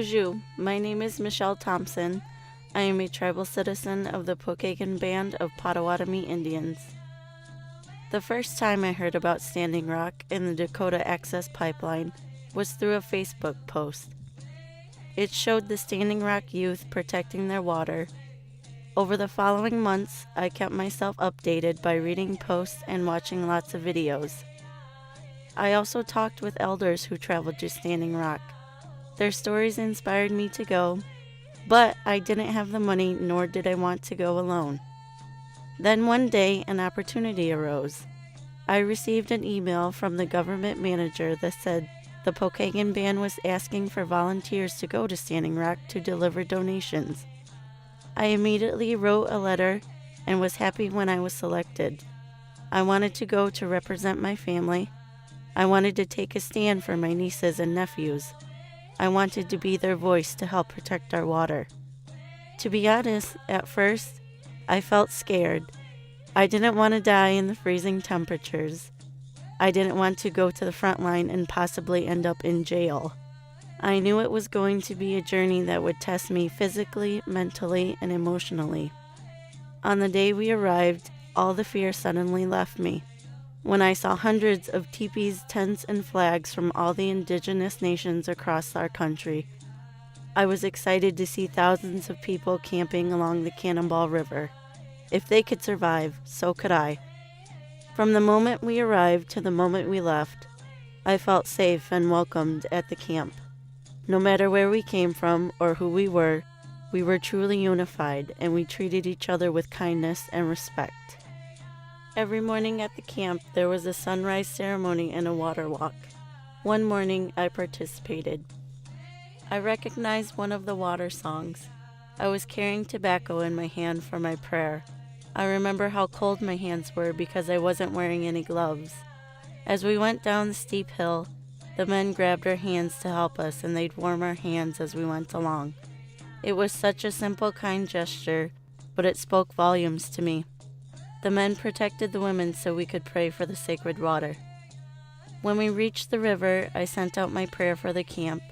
Bonjour, my name is Michelle Thompson. I am a tribal citizen of the Pokagon Band of Potawatomi Indians. The first time I heard about Standing Rock and the Dakota Access Pipeline was through a Facebook post. It showed the Standing Rock youth protecting their water. Over the following months, I kept myself updated by reading posts and watching lots of videos. I also talked with elders who traveled to Standing Rock. Their stories inspired me to go, but I didn't have the money nor did I want to go alone. Then one day, an opportunity arose. I received an email from the government manager that said the Pokagon Band was asking for volunteers to go to Standing Rock to deliver donations. I immediately wrote a letter and was happy when I was selected. I wanted to go to represent my family. I wanted to take a stand for my nieces and nephews. I wanted to be their voice to help protect our water. To be honest, at first, I felt scared. I didn't want to die in the freezing temperatures. I didn't want to go to the front line and possibly end up in jail. I knew it was going to be a journey that would test me physically, mentally, and emotionally. On the day we arrived, all the fear suddenly left me. When I saw hundreds of teepees, tents, and flags from all the indigenous nations across our country, I was excited to see thousands of people camping along the Cannonball River. If they could survive, so could I. From the moment we arrived to the moment we left, I felt safe and welcomed at the camp. No matter where we came from or who we were truly unified, and we treated each other with kindness and respect. Every morning at the camp, there was a sunrise ceremony and a water walk. One morning, I participated. I recognized one of the water songs. I was carrying tobacco in my hand for my prayer. I remember how cold my hands were because I wasn't wearing any gloves. As we went down the steep hill, the men grabbed our hands to help us, and they'd warm our hands as we went along. It was such a simple, kind gesture, but it spoke volumes to me. The men protected the women so we could pray for the sacred water. When we reached the river, I sent out my prayer for the camp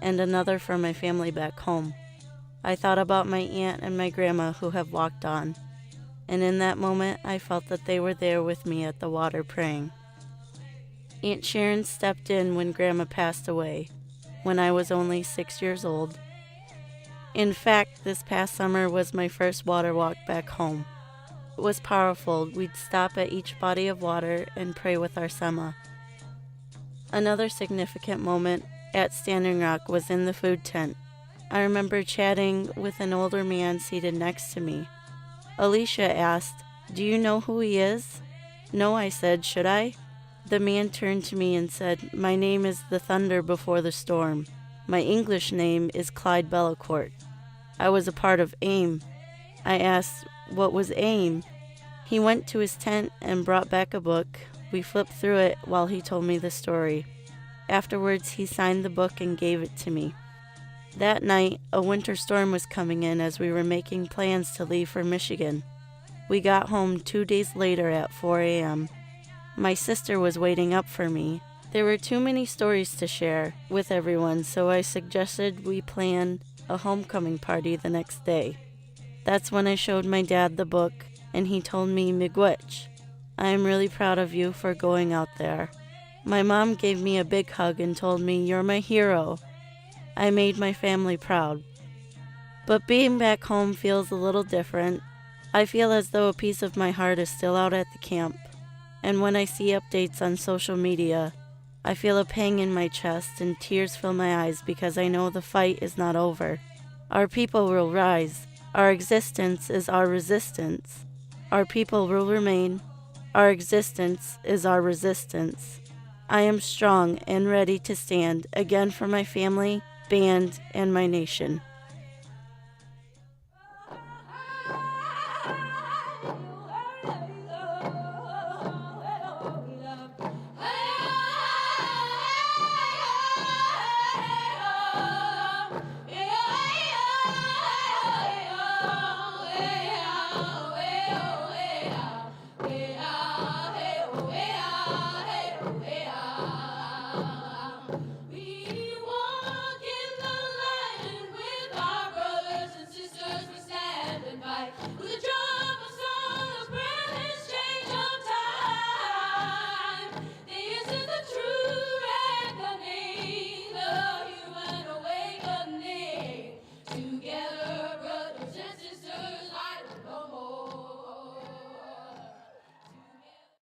and another for my family back home. I thought about my aunt and my grandma who have walked on, and in that moment I felt that they were there with me at the water praying. Aunt Sharon stepped in when Grandma passed away, when I was only 6 years old. In fact, this past summer was my first water walk back home. It was powerful. We'd stop at each body of water and pray with our sema. Another significant moment at Standing Rock was in the food tent. I remember chatting with an older man seated next to me. Alicia asked, "Do you know who he is?" "No," I said. "Should I?" The man turned to me and said, "My name is the Thunder Before the Storm. My English name is Clyde Bellacourt. I was a part of AIM." I asked, "What was AIM?" He went to his tent and brought back a book. We flipped through it while he told me the story. Afterwards, he signed the book and gave it to me. That night, a winter storm was coming in as we were making plans to leave for Michigan. We got home 2 days later at 4 a.m. My sister was waiting up for me. There were too many stories to share with everyone, so I suggested we plan a homecoming party the next day. That's when I showed my dad the book, and he told me, "Miigwech, I am really proud of you for going out there." My mom gave me a big hug and told me, "You're my hero." I made my family proud. But being back home feels a little different. I feel as though a piece of my heart is still out at the camp. And when I see updates on social media, I feel a pang in my chest and tears fill my eyes because I know the fight is not over. Our people will rise. Our existence is our resistance. Our people will remain. Our existence is our resistance. I am strong and ready to stand again for my family, band, and my nation.